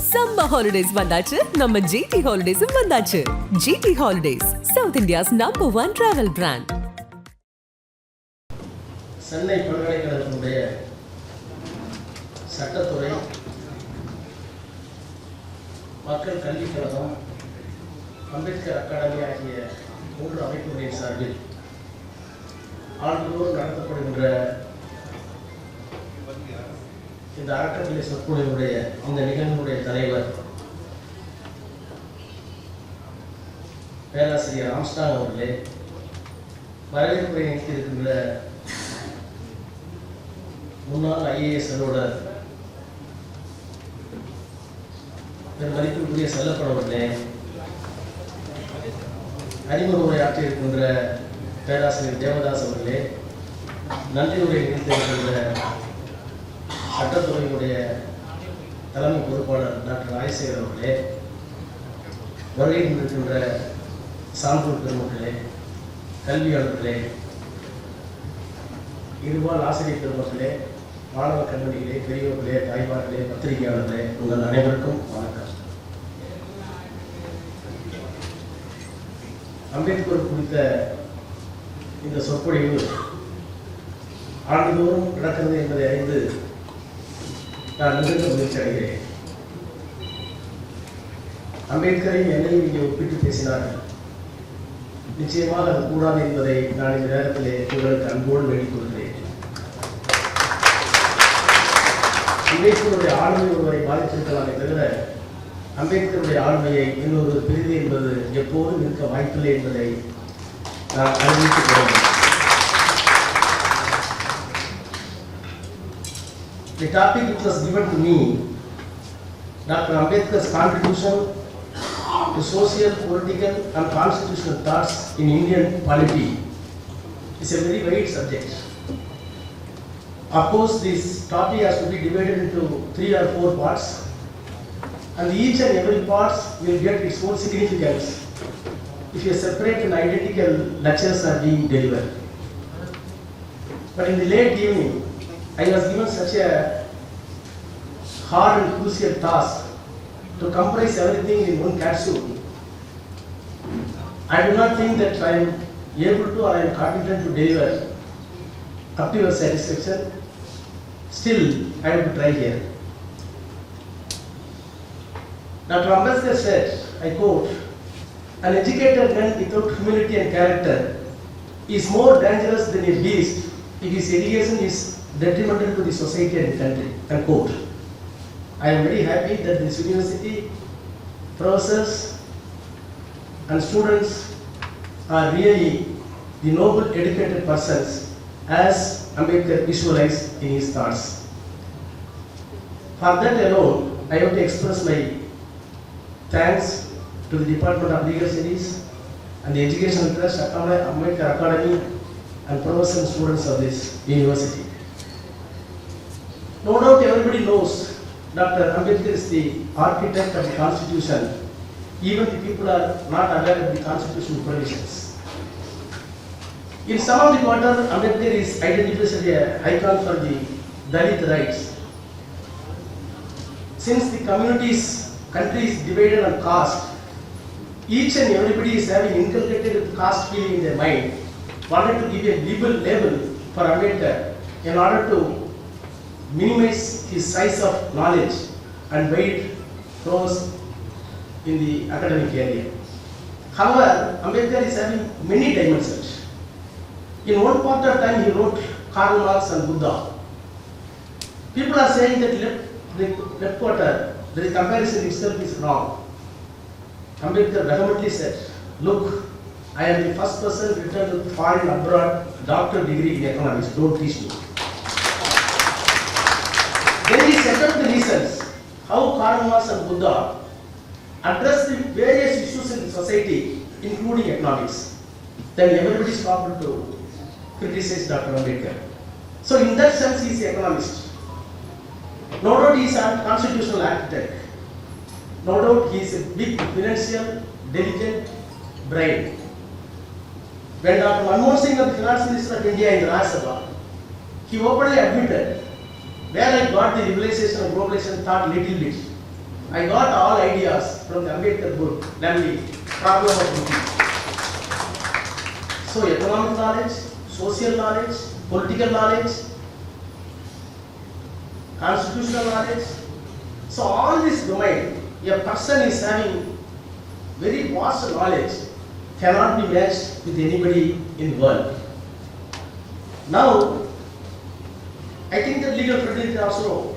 Summer holidays vandachu, நம்ம GT Holidays vandachu. GT Holidays, South India's #1 travel brand. Chennai பல்கலைக்கழகத்தினுடைய சட்டத்துறை, மக்கள் கல்விக் கழகம், அம்பேத்கர் அகாடமி ஆகிய 3 அமைப்புகளின் சார்பில் ஆண்டுதோறும் நடத்தப்படுகின்ற இந்த அறக்கட்டளை சொற்பொழிவுடைய இந்த நிகழ்வுடைய தலைவர் பேராசிரியர் ஆம்ஸ்டாங் அவர்களே, வரவேற்புரை நிறுத்தியிருக்கின்ற முன்னாள் IAS அலுவலர் மதிப்பிற்குரிய செல்லப்பன் அவர்களே, அறிமுக உரை ஆற்றியிருக்கின்ற பேராசிரியர் தேவதாஸ் அவர்களே, நன்றி உரை நிறுத்தியிருக்கின்ற சட்டத்துறையினுடைய தலைமை பொறுப்பாளர் டாக்டர் ராஜசேகர் அவர்களே, வருகையில் இருக்கின்ற சான்றோர் பெருமக்களே, கல்வியாளர்களே, இருபால் ஆசிரியர் பெருமக்களே, மாணவ கண்மணிகளே, பெரியவர்களே, தாய்மார்களே, பத்திரிகையாளர்களே, உங்கள் அனைவருக்கும் வணக்கம். அம்பேத்கர் குறித்த இந்த சொற்பொழிவு ஆண்டுதோறும் நடக்கிறது என்பதை அறிந்து நான் மிகுந்த முயற்சி அடைகிறேன். அம்பேத்கரையும் என்னையும் இங்கே ஒப்பிட்டு பேசினார்கள். நிச்சயமாக அது கூடாது என்பதை நான் இந்த நேரத்திலே உங்களுக்கு அன்போடு வேண்டிக் கொள்கிறேன். அம்பேத்கருடைய ஆளுமை ஒருவரை பாதித்திருக்கலாமே தவிர அம்பேத்கருடைய ஆளுமையை இன்னொரு பிரிவு என்பது எப்போதும் இருக்க வாய்ப்பில்லை என்பதை நான் அறிவித்துக் கொள்கிறேன். The topic which was given to me, Dr. Ambedkar's contribution to social, political and constitutional thoughts in Indian polity, is a very wide subject. Of course, this topic has to be divided into 3 or 4 parts, and each and every part will get its own significance if a separate and identical lectures are being delivered. But in the late evening, I was given such a hard and crucial task to comprise everything in one capsule. I do not think that I am able to or I am competent to deliver up to your satisfaction. Still, I have to try here. Dr. Ambedkar said, I quote, "An educated man without humility and character is more dangerous than a beast if his education is detrimental to the society and the country." Unquote. I am very happy that this university, professors and students are really the noble educated persons as Ambedkar visualized in his thoughts. For that alone, I have to express my thanks to the Department of Legal Studies and the Educational Trust, Ambedkar Academy and professors and students of this university. No doubt everybody knows Dr. Ambedkar is the architect of the Constitution. Even the people are not aware of the constitutional provisions. In some of the quarter, Ambedkar is identified as an icon for the Dalit rights. Since the country is divided on caste, each and everybody is having inculcated with caste feeling in their mind, wanted to give a label for Ambedkar in order to minimize his size of knowledge and weight throws in the academic area. However, Ambedkar is having many dimensions. In one part of time, he wrote Karl Marx and Buddha. People are saying that left quarter, the comparison itself is wrong. Ambedkar vehemently said, "Look, I am the first person returned with foreign abroad doctorate degree in economics. Don't teach me." Then he set up the reasons how Karl Marx and Buddha address the various issues in the society, including economics. Then everybody stopped to criticize Dr. Ambedkar. So in that sense, he is an economist. No doubt he is a constitutional architect. No doubt he is a big financial, diligent brain. When Dr. Manmohan Singh was the Finance Minister of India in Rajya Sabha, he openly admitted where I got the realization of globalization thought little bit. I got all ideas from the Ambedkar book, namely Problem of Duty. So economic knowledge, social knowledge, political knowledge, constitutional knowledge. So all this domain, a person is having very vast knowledge, cannot be matched with anybody in the world. Now, I think that legal fraternity also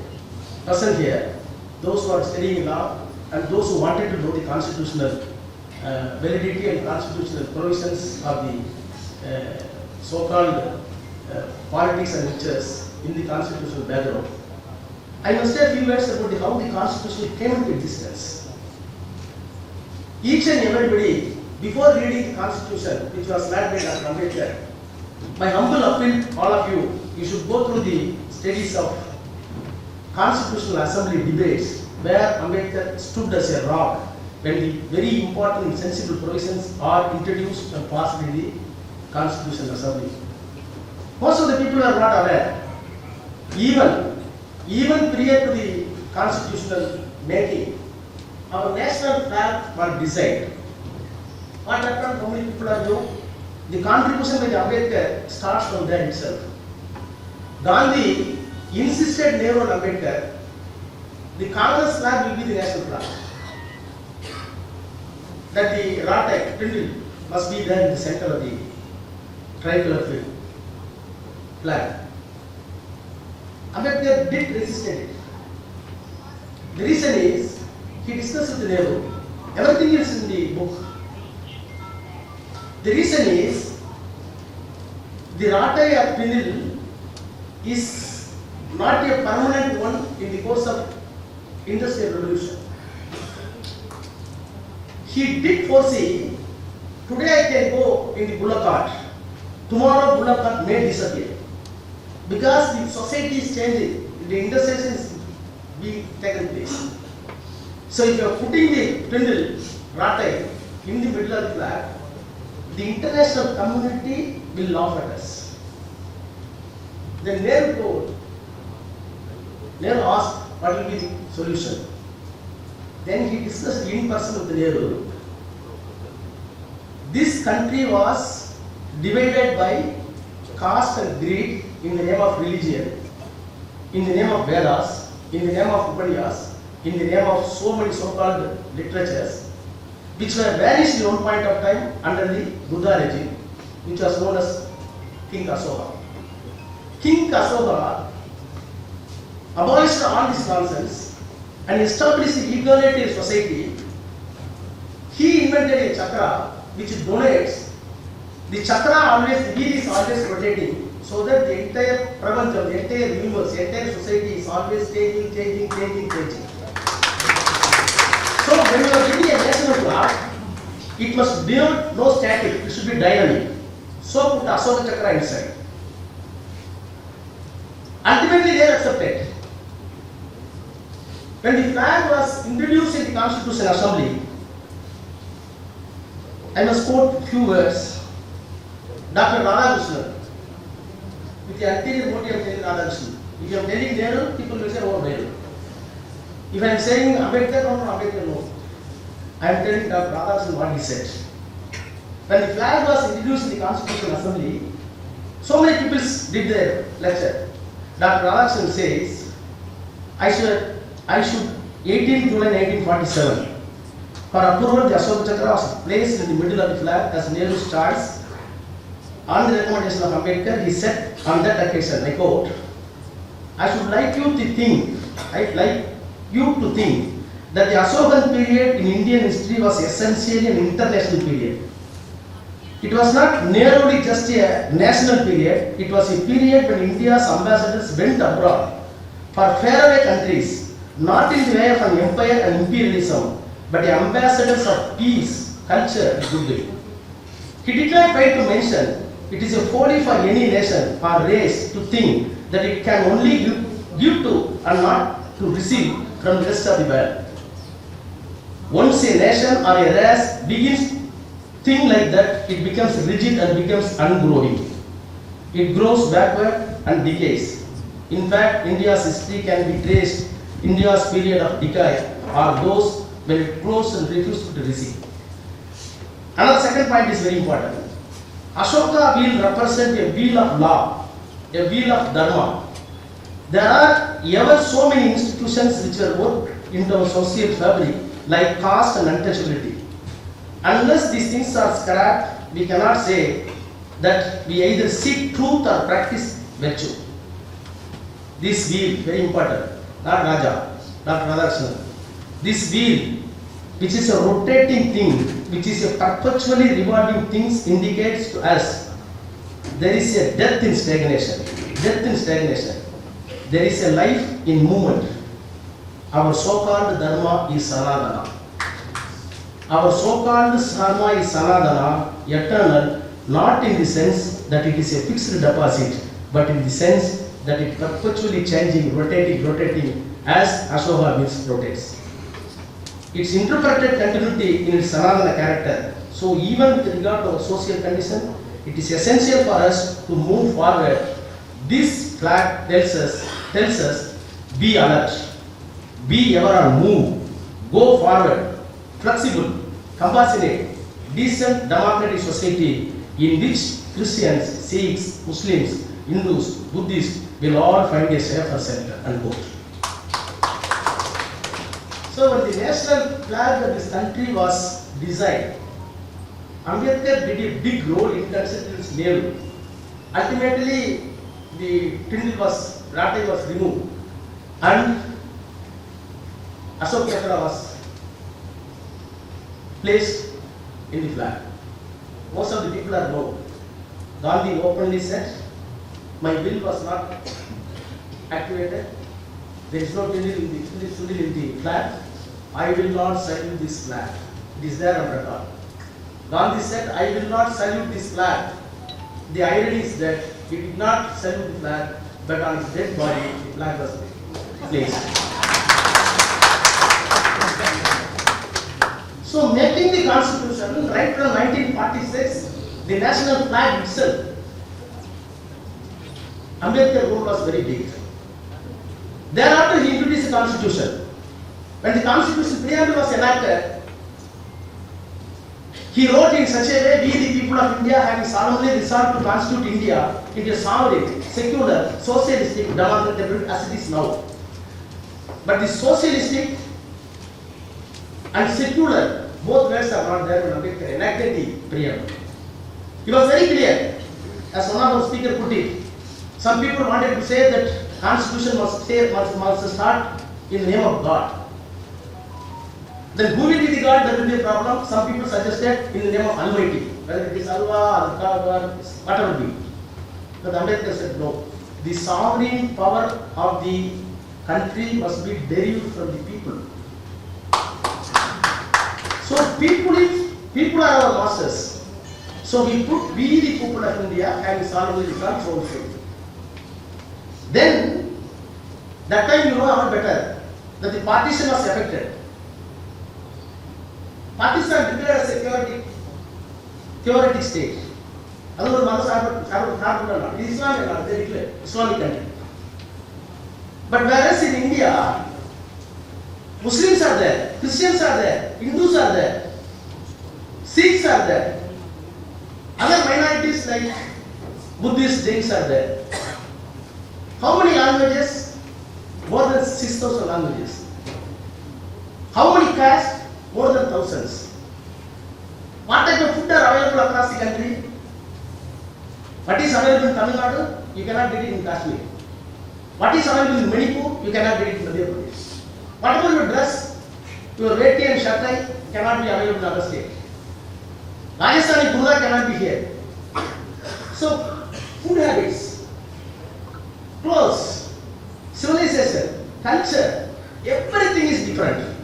present here, those who are studying law and those who wanted to know the constitutional validity and constitutional provisions of the so-called politics and lectures in the constitutional background. I must say a few words about how the constitution came into existence. Each and everybody, before reading the constitution, which was led by Dr. Ambedkar, my humble appeal to all of you, you should go through the studies of Constitutional Assembly debates where Ambedkar stood as a rock when the very important and sensible provisions are introduced and passed in the Constitutional Assembly. Most of the people are not aware. Even prior to the constitutional making, our national flag was designed. What happened? How many people are new? The contribution by the Ambedkar starts from there itself. Gandhi insisted Nehru and Ambedkar, the Congress flag will be the national flag. That the Rata Tindal must be there in the center of the tricolor flag. Ambedkar did resist it. The reason is, he discussed with Nehru, everything is in the book. The reason is, the Rata Tindal is not a permanent one in the course of Industrial Revolution. He did foresee, today I can go in the bullock cart, tomorrow bullock cart may disappear. Because the society is changing, the industrialization is being taken place. So if you are putting the Tindal, Rata in the middle of the flag, the international community will laugh at us. Then Nehru asked what will be the solution. Then he discussed in person with Nehru. This country was divided by caste and greed in the name of religion, in the name of Vedas, in the name of Upanishads, in the name of so many so-called literatures, which were vanished in one point of time under the Buddha regime, which was known as King Ashoka. King Ashoka abolished all this nonsense and established the egalitarian society. He invented a chakra which donates. The chakra always, the wheel is always rotating, so that the entire prapancham, the entire universe, the entire society is always changing. So when you are getting a national flag, it must be no static, it should be dynamic. So put Ashoka chakra inside. Ultimately they accepted. When the flag was introduced in the Constitutional Assembly, I must quote few words. Dr. Radhakrishnan, with the ulterior motive of telling Radhakrishnan. If you are telling Nehru, people will say, oh Nehru. If I am saying Ambedkar, no. I am telling Dr. Radhakrishnan what he said. When the flag was introduced in the Constitutional Assembly, so many people did their lecture. Dr. Radhakrishnan says, I should 18 July 1947, for approval the Ashoka Chakra was placed in the middle of the flag as Nehru's choice. On the recommendation of Ambedkar, he said on that occasion, I quote, I should like you to think, that the Ashokan period in Indian history was essentially an international period. It was not narrowly just a national period, it was a period when India's ambassadors went abroad for faraway countries, not in the way of an empire and imperialism, but ambassadors of peace, culture and goodwill. He did not fail to mention, it is a folly for any nation or race to think that it can only give to and not to receive from the rest of the world. Once a nation or a race begins to think like that, it becomes rigid and becomes ungrowing. It grows backward and decays. In fact, India's history can be traced India's period of decay are those when it closed and refused to receive. Another second point is very important. Ashoka wheel represents a wheel of law, a wheel of dharma. There are ever so many institutions which were worked into our social fabric like caste and untouchability. Unless these things are scrapped, we cannot say that we either seek truth or practice virtue. This wheel, very important, not Raja, not Radhakrishnan. This wheel, which is a rotating thing, which is a perpetually revolving thing, indicates to us there is a death in stagnation. Death in stagnation. There is a life in movement. Our so-called dharma is sanadana. Our so-called dharma is sanadana, eternal, not in the sense that it is a fixed deposit, but in the sense that it perpetually changing, rotating as Ashoka wheels rotates. Its interpreted continuity in its sanadana character. So even with regard to our social condition, it is essential for us to move forward. This flag tells us, be alert, be ever on move, go forward, flexible, compassionate, decent democratic society in which Christians, Sikhs, Muslims, Hindus, Buddhists will all find a safer center. Unquote. So when the national flag of this country was designed, Ambedkar did a big role in considering its name. Ultimately, the tindle ratai was removed and Ashok Chakra was placed in the flag. Most of the people are known. Gandhi openly said, my will was not activated. There is no tindle in the flag. I will not salute this flag. It is there on record. Gandhi said, I will not salute this flag. The irony is that he did not salute the flag, but on his dead body, the flag was placed. So making the constitution right from 1946, the national flag itself, Ambedkar role was very big. Thereafter he introduced the constitution. When the constitution preamble was enacted, he wrote in such a way, we the people of India having solemnly resolved to constitute India into a sovereign, secular, socialistic, democratic as it is now. But the socialistic and secular, both words are not there when Ambedkar enacted the preamble. He was very clear, as one of our speakers put it. Some people wanted to say that constitution must start in the name of God. Then who will be the God? That will be a problem. Some people suggested in the name of Almighty, whether it is Allah or God or whatever be. But Ambedkar said no. The sovereign power of the country must be derived from the people. So people are our masters. So we the people of India having solemnly resolved so faith. Then that time you know how better that the partition was affected. Pakistan declared as a theoretic state. Other Islamic, they declared Islamic country. But whereas in India, Muslims are there, Christians are there, Hindus are there, Sikhs are there, other minorities like Buddhists, Jains are there. How many languages? More than 6,000 languages. How many castes? More than thousands. What type of food are available across the country? What is available in Tamil Nadu? You cannot get it in Kashmir. What is available in Manipur? You cannot get it in Madhya Pradesh. Whatever your dress, your veti and shatai cannot be available in other state. Rajasthani kurta cannot be here. So, food habits, clothes, civilization, culture, everything is different.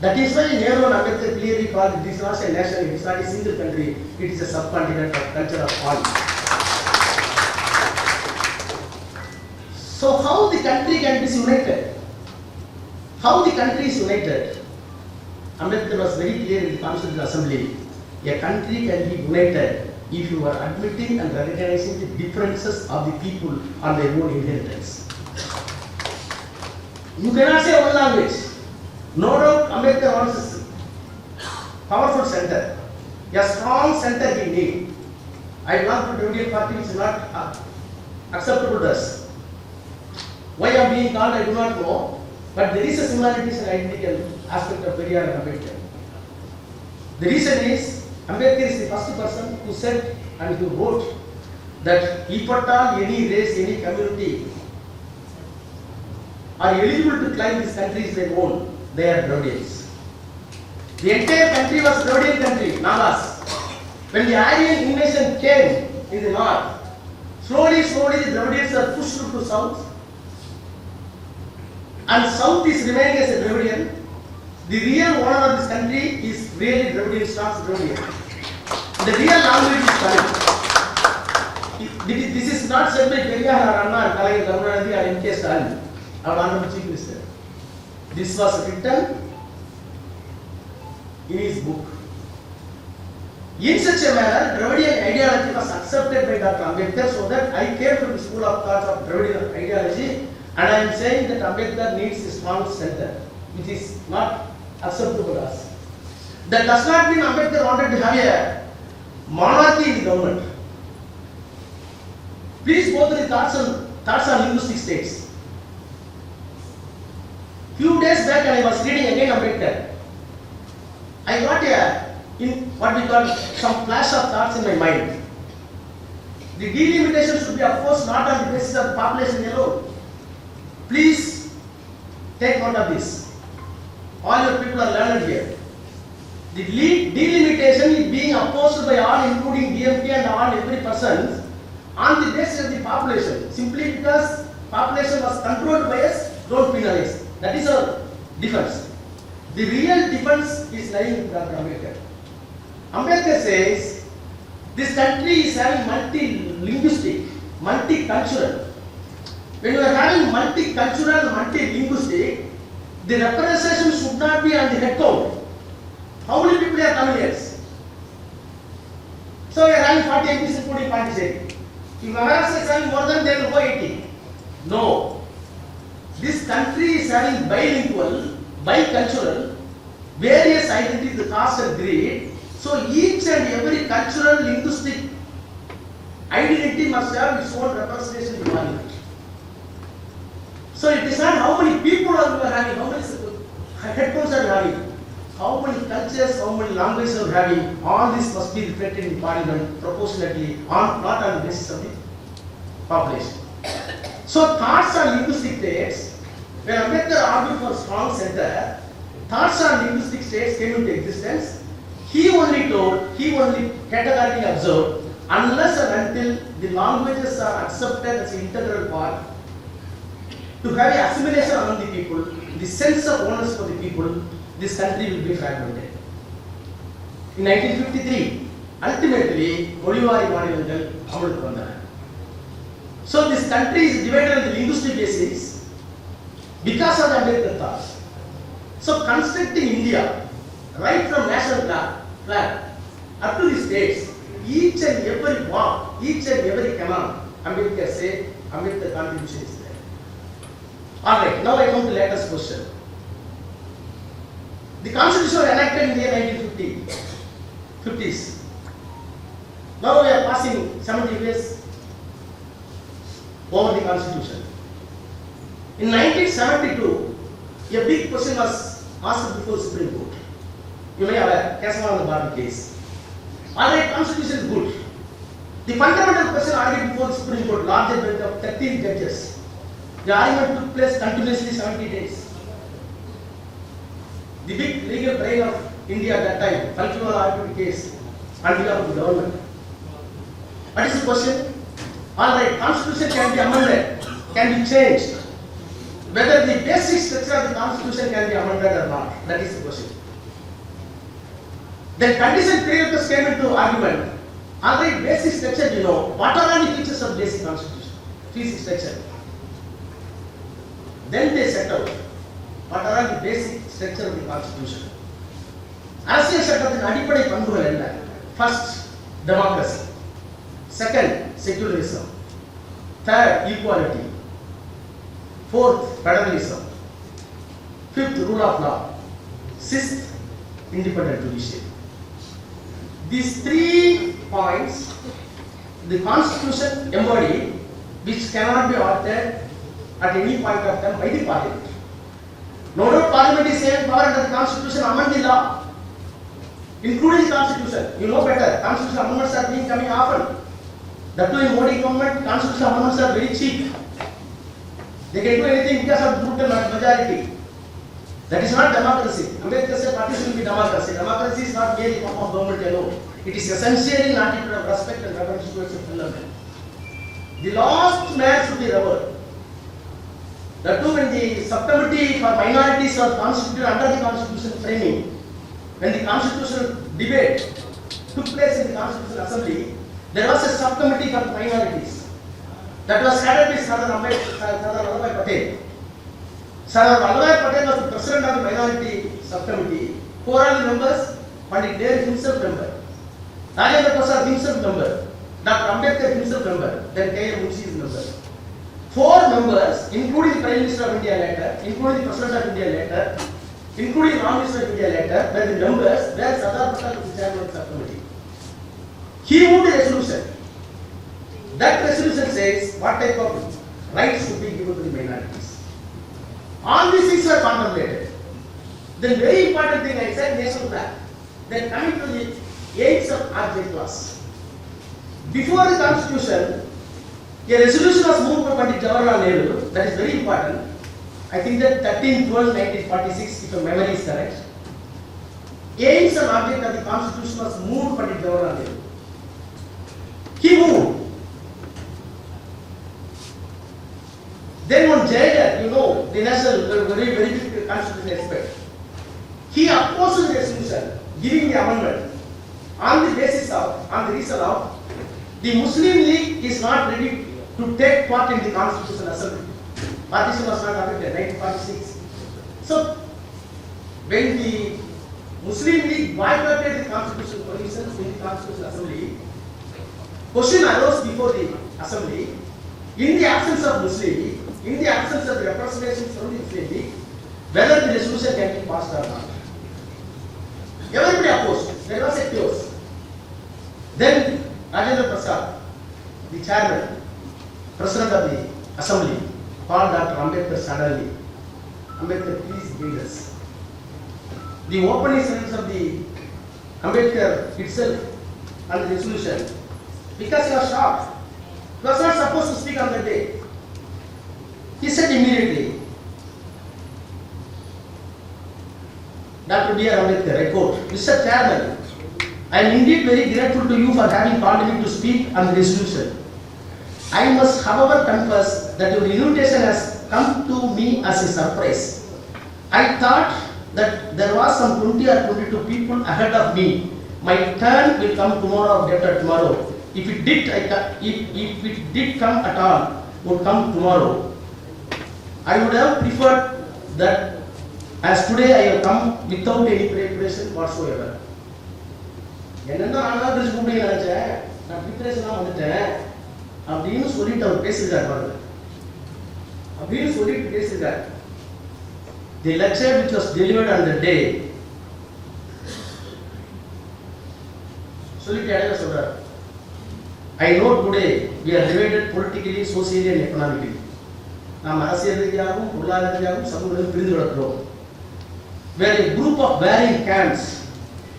That is why Nehru and Ambedkar clearly called it is not a nation, it is not a single country, it is a subcontinent of culture of all. So how the country can be united? How the country is united? Ambedkar was very clear in the Constitutional Assembly. A country can be united if you are admitting and recognizing the differences of the people on their own inheritance. You cannot say one language. No doubt Ambedkar wants a powerful center, a strong center he need. I belong to Dravidian party which is not acceptable to us. Why I am being called I do not know, but there is a similarities and identical aspect of Periyar and Ambedkar. The reason is Ambedkar is the first person who said and who wrote that if at all any race, any community are eligible to claim this country is their own, they are Dravidians. The entire country was Dravidian country, Nagas. When the Aryan invasion came in the north, slowly the Dravidians are pushed to south, and south is remaining as a Dravidian. The real owner of this country is really Dravidian, not Dravidian. The real language is Tamil. This is not said by Periyar or Anna, Kalaignar Karunaநிதி or M.K. Stalin, our honorable chief minister. This was written in his book. In such a manner, Dravidian ideology was accepted by Dr. Ambedkar, so that I came from the school of thought of Dravidian ideology, and I am saying that Ambedkar needs a strong center, which is not acceptable to us. That does not mean Ambedkar wanted to have a monarchy in the government. Please go to the thoughts on linguistic states. Few days back, and I was reading again Ambedkar, I got what we call some flash of thoughts in my mind. The delimitation should be, of course, not on the basis of population alone. Please take note of this. All your people are learned here. The delimitation is being opposed by all, including DMK and all every person, on the basis of the population. Simply because population was controlled by us, don't penalize. That is our defense. The real defense is lying with Dr. Ambedkar. Ambedkar says this country is having multi-linguistic, multicultural. When you are having multicultural, multi-linguistic, the representation should not be on the head count. How many people are Tamilians? So you are having 40 MPs including Pondicherry. If Maharashtra is having more than, they will go 80. No. This country is having bilingual, bicultural, various identities, the caste and creed. So each and every cultural, linguistic identity must have its own representation in parliament. So it is not how many people are we having, how many headphones are we having, how many cultures, how many languages are we having. All this must be reflected in parliament proportionately, not on the basis of the population. So thoughts on linguistic states, when Ambedkar argued for strong center, thoughts on linguistic states came into existence. He only categorically observed, unless and until the languages are accepted as an integral part, to have an assimilation among the people, the sense of ownership for the people, this country will be fragmented. In 1953, ultimately, Molivari Madilangal amalukku vandana. So this country is divided on the linguistic basis because of the Ambedkar thoughts. So constructing India, right from national flag up to the states, each and every walk, each and every command, Ambedkar said, Ambedkar contribution is there. Alright, now I come to the latest question. The constitution was enacted in the year 1950s. Now we are passing 70 years over the constitution. In 1972, a big question was asked before the Supreme Court. You may have a Kesavananda case. Alright, constitution is good. The fundamental question argued before the Supreme Court, larger bench of 13 judges. The argument took place continuously 70 days. The big legal brain of India at that time, Kalkiwala argued the case on behalf of the government. What is the question? Alright, constitution can be amended, can be changed. Whether the basic structure of the constitution can be amended or not, that is the question. Then condition creators came into argument. Alright, basic structure, you know, what are the features of basic constitution? Basic structure. Then they set out what are the basic structure of the constitution. அரசியல் சட்டத்தின் அடிப்படை பண்புகள் என்ன? First, democracy. Second, secularism. Third, equality. Fourth, federalism. fifth, rule of law. Sixth, independent judiciary. These 3 points, the constitution embody, which cannot be altered at any point of time by the parliament. No doubt parliament is having power under the constitution amend the law, including the constitution. You know better, constitutional amendments are being coming often. That too in Modi government, constitutional amendments are very cheap. They can do anything because of brutal majority. That is not democracy. Ambedkar said parties will be democracy. Democracy is not merely form of government alone. It is essentially an attitude of respect and reverence towards the fellow man. The last man should be revered. That too when the subcommittee for minorities was constituted under the constitutional framing, when the constitutional debate took place in the Constitutional Assembly, there was a subcommittee for minorities that was headed by Sardar Vallabhbhai Patel. Sardar Vallabhbhai Patel was the president of the minority subcommittee. 4 are the members, Pandit Nehru himself member, Rajendra Prasad himself member, Dr. Ambedkar himself member, then K.M. Munshi is member. 4 members, including the Prime Minister of India later, including the President of India later, including the Prime Minister of India later, were the members where Sardar Patel was the chairman of the subcommittee. He moved a resolution. That resolution says what type of rights should be given to the minorities. All these things were contemplated. The very important thing I said, nation plan. Then coming to the aims of object clause. Before the constitution, a resolution was moved by Pandit Jawaharlal Nehru. That is very important. I think that 13/12/1946, if my memory is correct. Aims and object of the constitution was moved by Pandit Jawaharlal Nehru. He moved. Then one Jayadar, you know, the national, very big constitutional expert, he opposed the resolution, giving the amendment on the basis of, on the reason of, the Muslim League is not ready to take part in the Constitutional Assembly. Partition was not affected, 1946. So, when the Muslim League boycotted the constitutional provisions in the Constitutional Assembly, question arose before the Assembly, in the absence of Muslim League, in the absence of the representations from the Muslim League, whether the resolution can be passed or not. Everybody opposed. There was a chaos. Then Rajendra Prasad, the chairman, president of the Assembly, called Dr. Ambedkar suddenly. Ambedkar, please guide us. The opening sentence of the Ambedkar itself and the resolution, because he was shocked. He was not supposed to speak on that day. He said immediately, Dr. B. R. Ambedkar, I quote, Mr. Chairman, I am indeed very grateful to you for having called me to speak on the resolution. I must, however, confess that your invitation has come to me as a surprise. I thought that there was some 20 or 22 people ahead of me. My turn will come tomorrow or after tomorrow. If it did come at all, would come tomorrow. I would have preferred that as today I have come without any preparation whatsoever. என்னன்னா நான் பிரிச்சு கூப்பிடுங்க நினைச்சேன், நான் ப்ரிப்பரேஷனா வந்துட்டேன் அப்படின்னு சொல்லிட்டு அவர் பேசியிருக்காரு பாருங்க. அப்படின்னு சொல்லிட்டு பேசியிருக்காரு. The lecture which was delivered on the day, சொல்லிட்டு இடையில சொல்றாரு, I know today we are divided politically, socially and economically. நாம் அரசியல் ரீதியாகவும் பொருளாதார ரீதியாகவும் சமூகத்தில் பிரிந்து கிடக்கிறோம். We are a group of varying camps.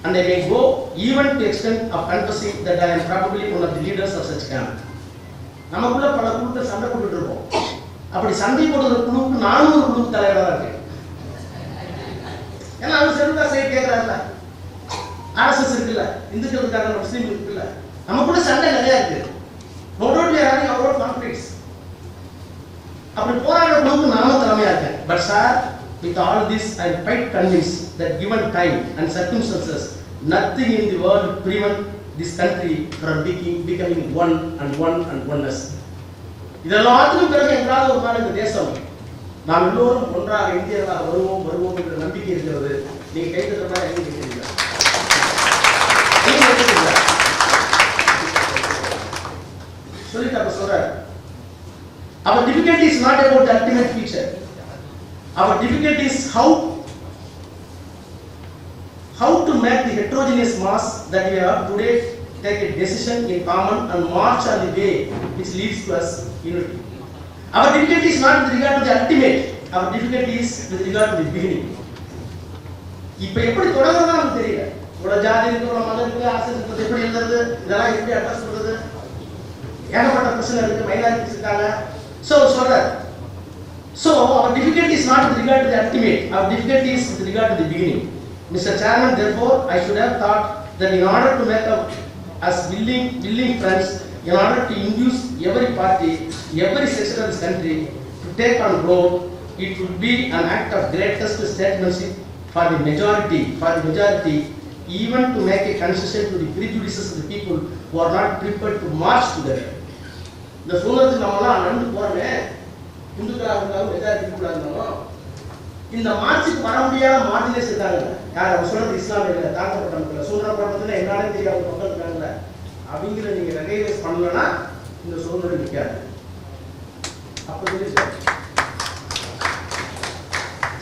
And I may go even to extent of confessing that I am probably one of the leaders of such camp. நமக்குள்ள பல குழுக்கள் சண்டை போட்டுட்டு இருப்போம். அப்படி சண்டை போடுற குழுவுக்கு நானும் ஒரு குழுக்கு தலைவராக இருக்கேன். ஏன்னா அவர் செல்வா செய்ய கேட்கிறாருல, RSS இருக்குல்ல, இந்துக்கள் இருக்காங்க, முஸ்லீம் இருக்குல்ல, நமக்குள்ள சண்டை நிறைய இருக்கு. No doubt we are having our own conflicts. அப்படி போராடுற குழுவுக்கு நானும் தலைமையா இருக்கேன். But sir, with all this, I am quite convinced that given time and circumstances, nothing in the world will prevent this country from becoming one and oneness. இதெல்லாத்துக்கும் பிறகு என்றாவது ஒரு நாள் இந்த தேசம் நாம் எல்லோரும் ஒன்றாக இந்தியர்களாக வருவோம் என்ற நம்பிக்கை இருக்கிறது. நீங்க கைத்தறமா எங்க கேட்கிறீங்க? சொல்லிட்டு அப்ப சொல்றாரு, our difficulty is not about the ultimate future. Our difficulty is how to make the heterogeneous mass that we have today take a decision in common and march on the way which leads to us unity. Our difficulty is not with regard to the ultimate, our difficulty is with regard to the beginning. இப்போ எப்படி தொடங்குறதா நமக்கு தெரியல. ஒரு ஜாதி இருக்கு, ஒரு மதம் இருக்கு, ஆசை இருக்கு, எப்படி எழுதுறது, இதெல்லாம் எப்படி அட்ரஸ் பண்றது, ஏகப்பட்ட பிரச்சனை இருக்கு, மைனாரிட்டிஸ் இருக்காங்க. So our difficulty is not with regard to the ultimate, our difficulty is with regard to the beginning. Mr. Chairman, therefore, I should have thought that in order to make up as willing friends, in order to induce every party, every section of this country to take on board, it would be an act of greatest statesmanship for the majority, even to make a concession to the prejudices of the people who are not prepared to march together. இந்த சூழலுக்கு நம்மளாம் நடந்து போறோமே, இந்துக்களாக இருந்தாலும் majority பீப்புளாக இருந்தாலும் இந்த மார்ச்சுக்கு வர முடியாத மார்ஜினேஸ் இருக்காங்க. யார் அவர் சொல்றது இஸ்லாமியில் தாக்கப்பட்ட மக்கள் சூழ்நிலை என்னாலே தெரியாத மக்கள் இருக்காங்கல்ல, அவங்கள நீங்க ரெகனைஸ் பண்ணலன்னா இந்த சூழ்நிலை நிற்காது.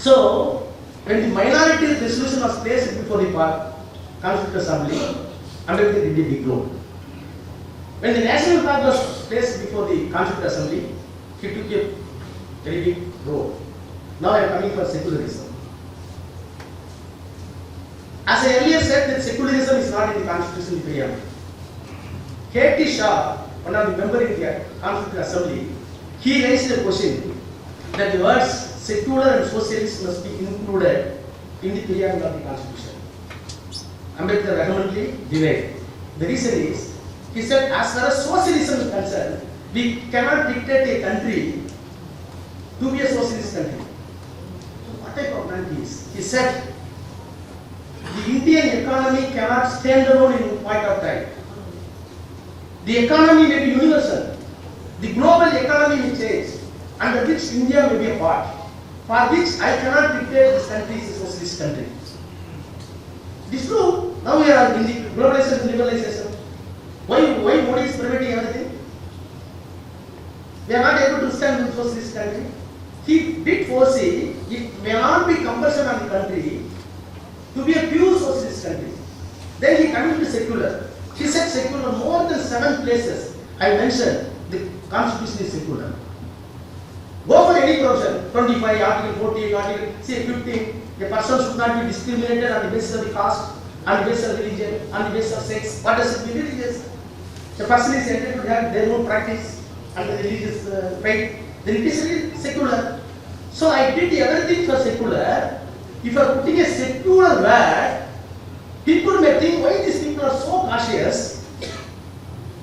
So when the minority resolution was placed before the Constituent Assembly, Ambedkar did a big role. When the national flag was placed before the Constituent Assembly, he took a very big role. Now I am coming for secularism. As I earlier said, that secularism is not in the Constitution preamble. K.T. Shah, one of the members in the Constituent Assembly, he raised a question that the words secular and socialist must be included in the preamble of the Constitution. Ambedkar vehemently denied. The reason is, he said, as far as socialism is concerned, we cannot dictate a country to be a socialist country. So what type of country is? He said, the Indian economy cannot stand alone in point of time. The economy may be universal. The global economy will change, under which India may be a part, for which I cannot dictate this country is a socialist country. It is true. Now we are in the globalization and liberalization. Why Modi is permitting everything? We are not able to stand with socialist country. He did foresee it may not be compulsion on the country to be a pure socialist country. Then he coming to secular. He said secular more than 7 places. I mentioned the Constitution is secular. Go for any provision, 25, Article 14, Article 15. The person should not be discriminated on the basis of the caste, on the basis of religion, on the basis of sex. What does it mean? Religious. The person is entitled to have their own practice and the religious faith. Then it is secular. So I did everything for secular. If you are putting a secular word, people may think why these people are so cautious.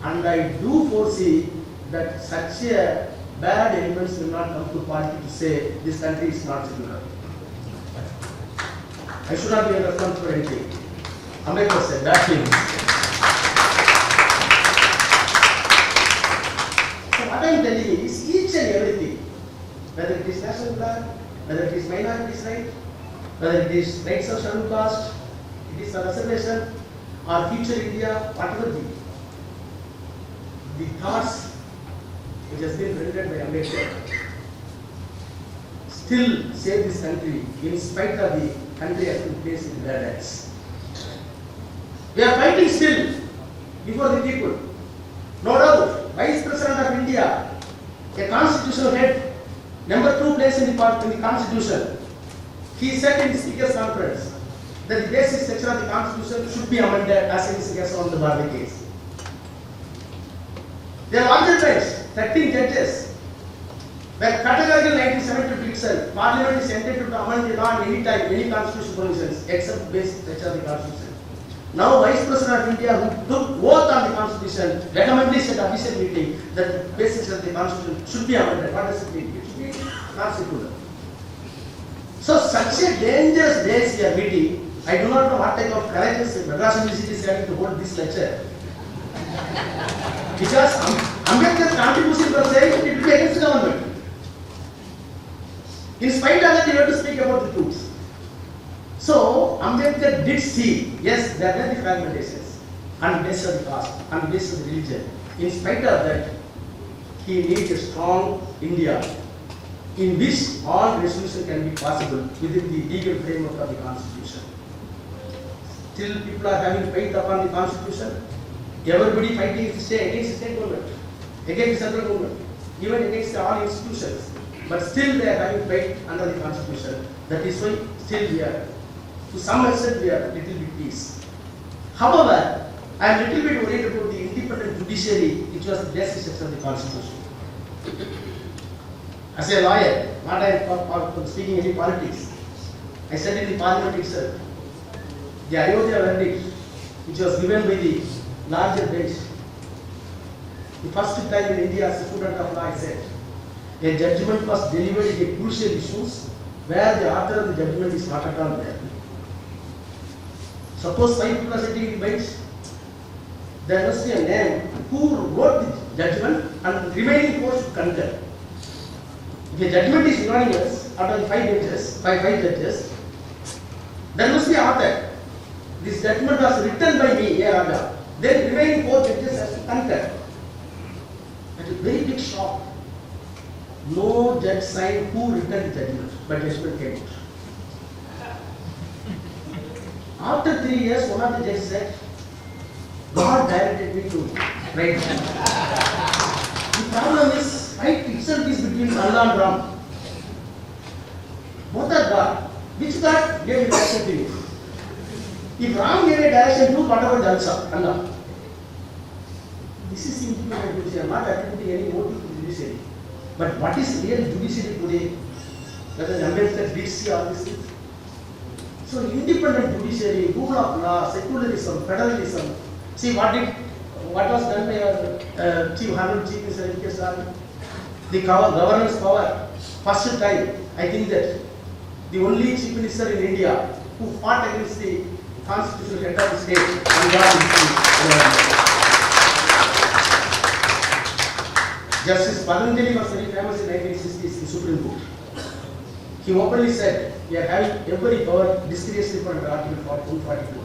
And I do foresee that such a bad elements will not come to party to say this country is not secular. I should not be responsible for anything. Ambedkar said that things. So what I am telling you is each and everything, whether it is national flag, whether it is minorities right, whether it is rights of scheduled caste, it is a reservation or future India, whatever the thoughts which has been rendered by Ambedkar still save this country in spite of the country has been placed in bad hands. We are fighting still before the people. No doubt, Vice President of India, a constitutional head, number 2 place in the Constitution, he said in the Speaker's Conference that the basic section of the Constitution should be amended as in the case of the Barbie case. There are larger bench, 13 judges, where categorical 1972 itself, Parliament is entitled to amend the law any time, any constitutional provisions, except basic section of the Constitution. Now, Vice President of India, who took oath on the Constitution, vehemently said at official meeting that the basis of the Constitution should be amended. What does it mean? It should be not secular. So, such a dangerous days we are meeting. I do not know what type of courageous Madras University is having to hold this lecture. Because Ambedkar's contribution for saying it will be against the government. In spite of that, you have to speak about the truth. So, Ambedkar did see, yes, there were the fragmentations on the basis of the caste, on the basis of the religion. In spite of that, he needs a strong India in which all resolution can be possible within the legal framework of the Constitution. Still people are having faith upon the constitution. Everybody fighting against the state government, against the central government, even against all institutions. But still they are having faith under the constitution. That is why still we are, to some extent we are little bit peace. However, I am little bit worried about the independent judiciary, which was the basis of the constitution. As a lawyer, not I am speaking any politics. I said in the parliament itself, the Ayodhya verdict, which was given by the larger bench, the first time in India as a student of law, I said, a judgment was delivered in a crucial issues where the author of the judgment is not at all there. Suppose 5 people are sitting in the bench, there must be a name who wrote the judgment and the remaining 4 should concur. If a judgment is unanimous out of the 5 judges, there must be an author. This judgment was written by me, A. Raja. Then remaining 4 judges have to concur. That is a very big shock. No judge signed who written the judgment, but judgment came out. After 3 years, one of the judges said, God directed me to write. The problem is, right itself is between Allah and Ram. Both are God. Which God gave direction to you? If Ram gave a direction to whatever Jalsa, Allah. This is independent judiciary. I am not attributing any motive to the judiciary. But what is real judiciary today? Whether Ambedkar did see all these things. So independent judiciary, rule of law, secularism, federalism. See what was done by our Chief Minister Education. The governance power. First time, I think that the only Chief Minister in India who fought against the constitutional head of the state and got into Justice Patanjali was very famous in 1960s in Supreme Court. He openly said, we are having every power disgraceful under Article 242.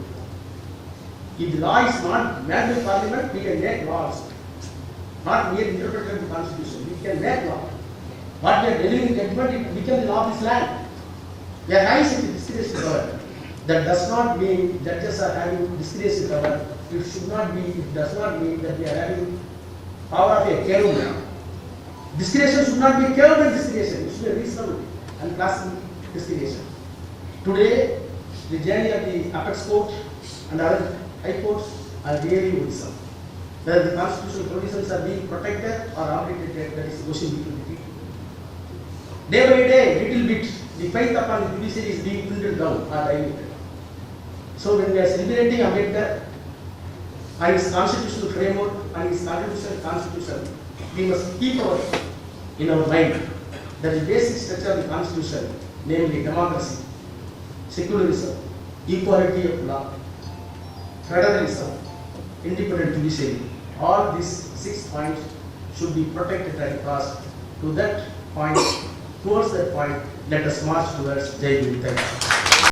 If the law is not made by Parliament, we can make laws. Not mere interpretation of the Constitution. We can make law. What we are dealing in judgment, it becomes the law of this land. We are having such a disgraceful power. That does not mean judges are having disgraceful power. It does not mean that we are having power of a caveman. Discretion should not be a caveman discretion. It should be a reasonable and classical discretion. Today, the journey of the apex court and other high courts are really worrisome. Whether the constitutional provisions are being protected or obligated, that is the question between the people. Day by day, little bit, the faith upon the judiciary is being pulled down or diluted. So when we are celebrating Ambedkar and his constitutional framework and his constitution, we must keep in our mind that the basic structure of the constitution, namely democracy, secularism, equality of law, federalism, independent judiciary, all these 6 points should be protected and crossed. To that point, towards that point, let us march towards Jai Hind.